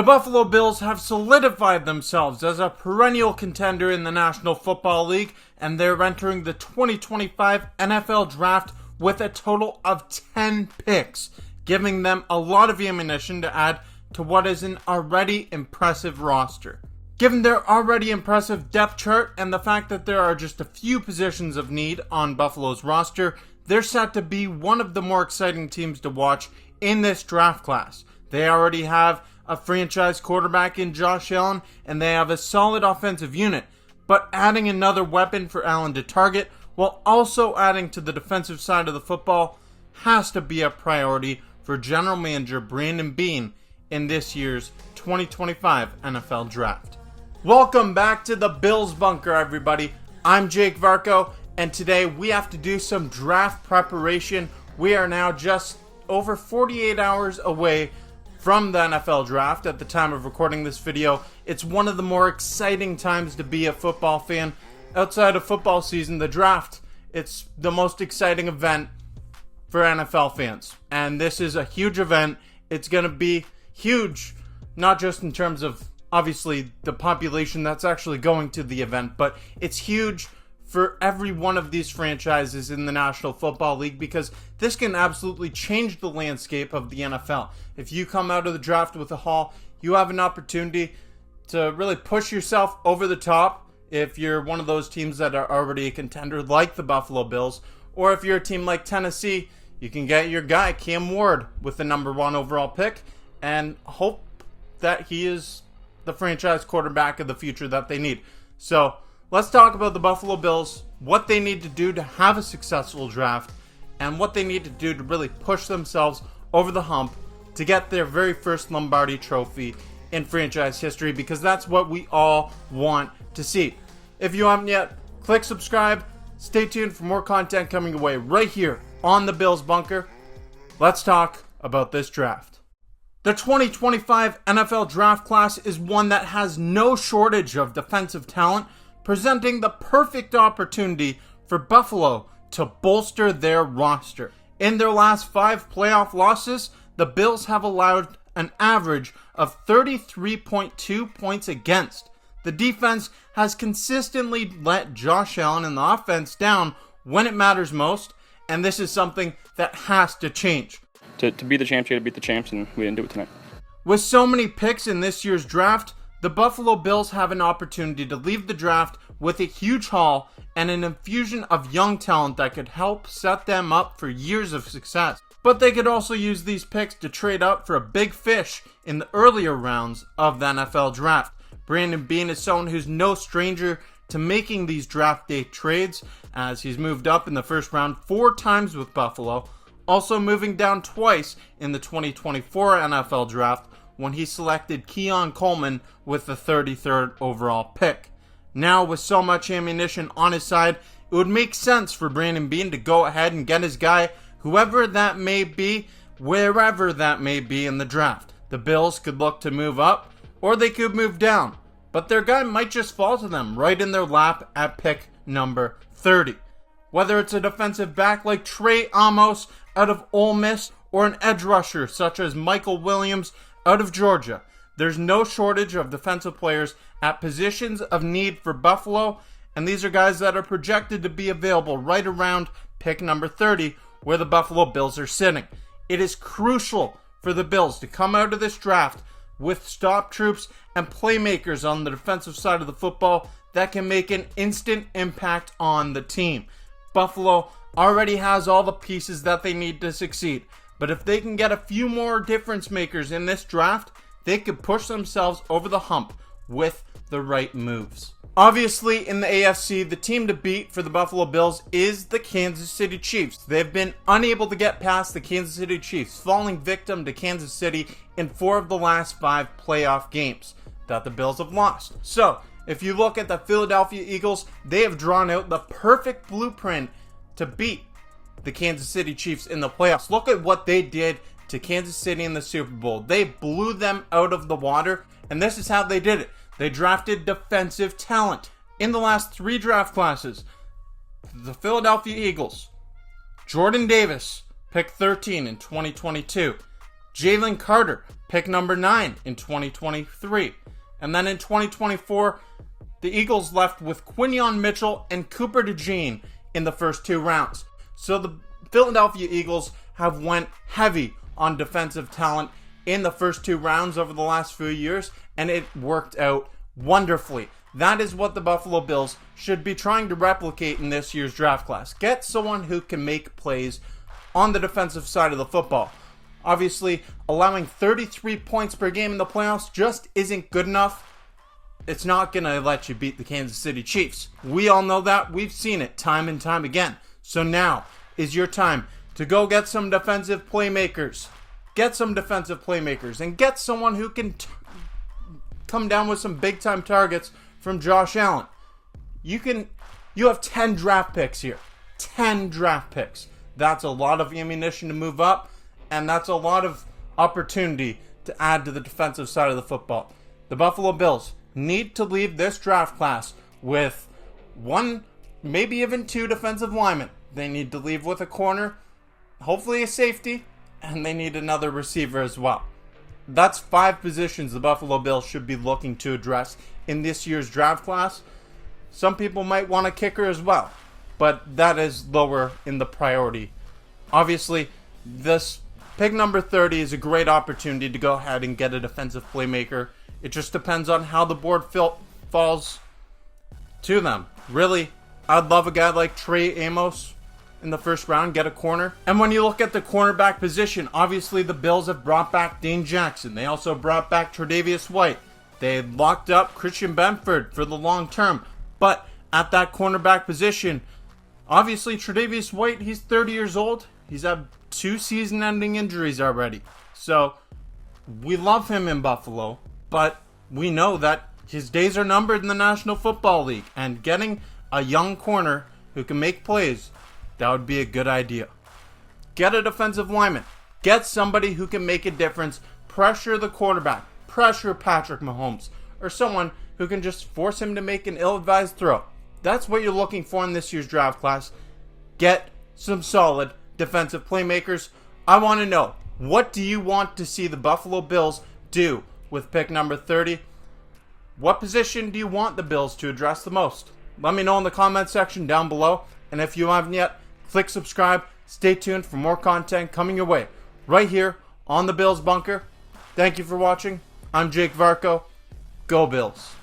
The Buffalo Bills have solidified themselves as a perennial contender in the National Football League, and they're entering the 2025 NFL Draft with a total of 10 picks, giving them a lot of ammunition to add to what is an already impressive roster. Given their already impressive depth chart and the fact that there are just a few positions of need on Buffalo's roster, they're set to be one of the more exciting teams to watch in this draft class. They already have a franchise quarterback in Josh Allen, and they have a solid offensive unit, but adding another weapon for Allen to target while also adding to the defensive side of the football has to be a priority for General Manager Brandon Beane in this year's 2025 NFL Draft. Welcome back to the Bills Bunker, everybody. I'm Jake Varco, and today we have to do some draft preparation. We are now just over 48 hours away from the NFL Draft at the time of recording this video. It's one of the more exciting times to be a football fan. Outside of football season, the draft, it's the most exciting event for NFL fans. And this is a huge event. It's going to be huge, not just in terms of, obviously, the population that's actually going to the event, but it's huge for every one of these franchises in the National Football League because this can absolutely change the landscape of the NFL. If you come out of the draft with a haul, you have an opportunity to really push yourself over the top if you're one of those teams that are already a contender like the Buffalo Bills, or if you're a team like Tennessee, you can get your guy Cam Ward with the number 1 overall pick and hope that he is the franchise quarterback of the future that they need. So let's talk about the Buffalo Bills, what they need to do to have a successful draft, and what they need to do to really push themselves over the hump to get their very first Lombardi trophy in franchise history, because that's what we all want to see. If you haven't yet, click subscribe. Stay tuned for more content coming away right here on the Bills Bunker. Let's talk about this draft. The 2025 NFL Draft class is one that has no shortage of defensive talent, presenting the perfect opportunity for Buffalo to bolster their roster. In their last 5 playoff losses, the Bills have allowed an average of 33.2 points against. The defense has consistently let Josh Allen and the offense down when it matters most, and this is something that has to change. To be the champs, you got to beat the champs, and we didn't do it tonight. With so many picks in this year's draft, the Buffalo Bills have an opportunity to leave the draft with a huge haul and an infusion of young talent that could help set them up for years of success. But they could also use these picks to trade up for a big fish in the earlier rounds of the NFL Draft. Brandon Beane is someone who's no stranger to making these draft day trades, as he's moved up in the first round 4 times with Buffalo, also moving down twice in the 2024 NFL Draft when he selected Keon Coleman with the 33rd overall pick. Now, with so much ammunition on his side, it would make sense for Brandon Beane to go ahead and get his guy, whoever that may be, wherever that may be in the draft. The Bills could look to move up, or they could move down, but their guy might just fall to them right in their lap at pick number 30. Whether it's a defensive back like Trey Amos out of Ole Miss, or an edge rusher such as Michael Williams out of Georgia, there's no shortage of defensive players at positions of need for Buffalo, and these are guys that are projected to be available right around pick number 30, where the Buffalo Bills are sitting. It is crucial for the Bills to come out of this draft with stop troops and playmakers on the defensive side of the football that can make an instant impact on the team. Buffalo already has all the pieces that they need to succeed, but if they can get a few more difference makers in this draft, they could push themselves over the hump with the right moves. Obviously, in the AFC, the team to beat for the Buffalo Bills is the Kansas City Chiefs. They've been unable to get past the Kansas City Chiefs, falling victim to Kansas City in 4 of the last 5 playoff games that the Bills have lost. So, if you look at the Philadelphia Eagles, they have drawn out the perfect blueprint to beat the Kansas City Chiefs in the playoffs. Look at what they did to Kansas City in the Super Bowl. They blew them out of the water, and this is how they did it. They drafted defensive talent. In the last 3 draft classes, the Philadelphia Eagles, Jordan Davis, pick 13 in 2022. Jalen Carter, pick number 9 in 2023. And then in 2024, the Eagles left with Quinion Mitchell and Cooper DeJean in the first 2 rounds. So the Philadelphia Eagles have went heavy on defensive talent in the first 2 rounds over the last few years, and it worked out wonderfully. That is what the Buffalo Bills should be trying to replicate in this year's draft class. Get someone who can make plays on the defensive side of the football. Obviously, allowing 33 points per game in the playoffs just isn't good enough. It's not going to let you beat the Kansas City Chiefs. We all know that. We've seen it time and time again. So now is your time to go get some defensive playmakers. Get some defensive playmakers and get someone who can come down with some big-time targets from Josh Allen. You have 10 draft picks here. 10 draft picks. That's a lot of ammunition to move up, and that's a lot of opportunity to add to the defensive side of the football. The Buffalo Bills need to leave this draft class with 1, maybe even 2 defensive linemen. They need to leave with a corner, hopefully a safety, and they need another receiver as well. That's 5 positions the Buffalo Bills should be looking to address in this year's draft class. Some people might want a kicker as well, but that is lower in the priority. Obviously, this pick number 30 is a great opportunity to go ahead and get a defensive playmaker. It just depends on how the board falls to them. Really, I'd love a guy like Trey Amos in the first round, get a corner. And when you look at the cornerback position, obviously the Bills have brought back Dane Jackson. They also brought back Tre'Davious White. They locked up Christian Benford for the long term. But at that cornerback position, obviously Tre'Davious White, he's 30 years old. He's had 2 season-ending injuries already. So we love him in Buffalo, but we know that his days are numbered in the National Football League. And getting a young corner who can make plays, that would be a good idea. Get a defensive lineman. Get somebody who can make a difference. Pressure the quarterback. Pressure Patrick Mahomes. Or someone who can just force him to make an ill-advised throw. That's what you're looking for in this year's draft class. Get some solid defensive playmakers. I want to know, what do you want to see the Buffalo Bills do with pick number 30? What position do you want the Bills to address the most? Let me know in the comment section down below. And if you haven't yet, click subscribe. Stay tuned for more content coming your way right here on the Bills Bunker. Thank you for watching. I'm Jake Varco. Go Bills.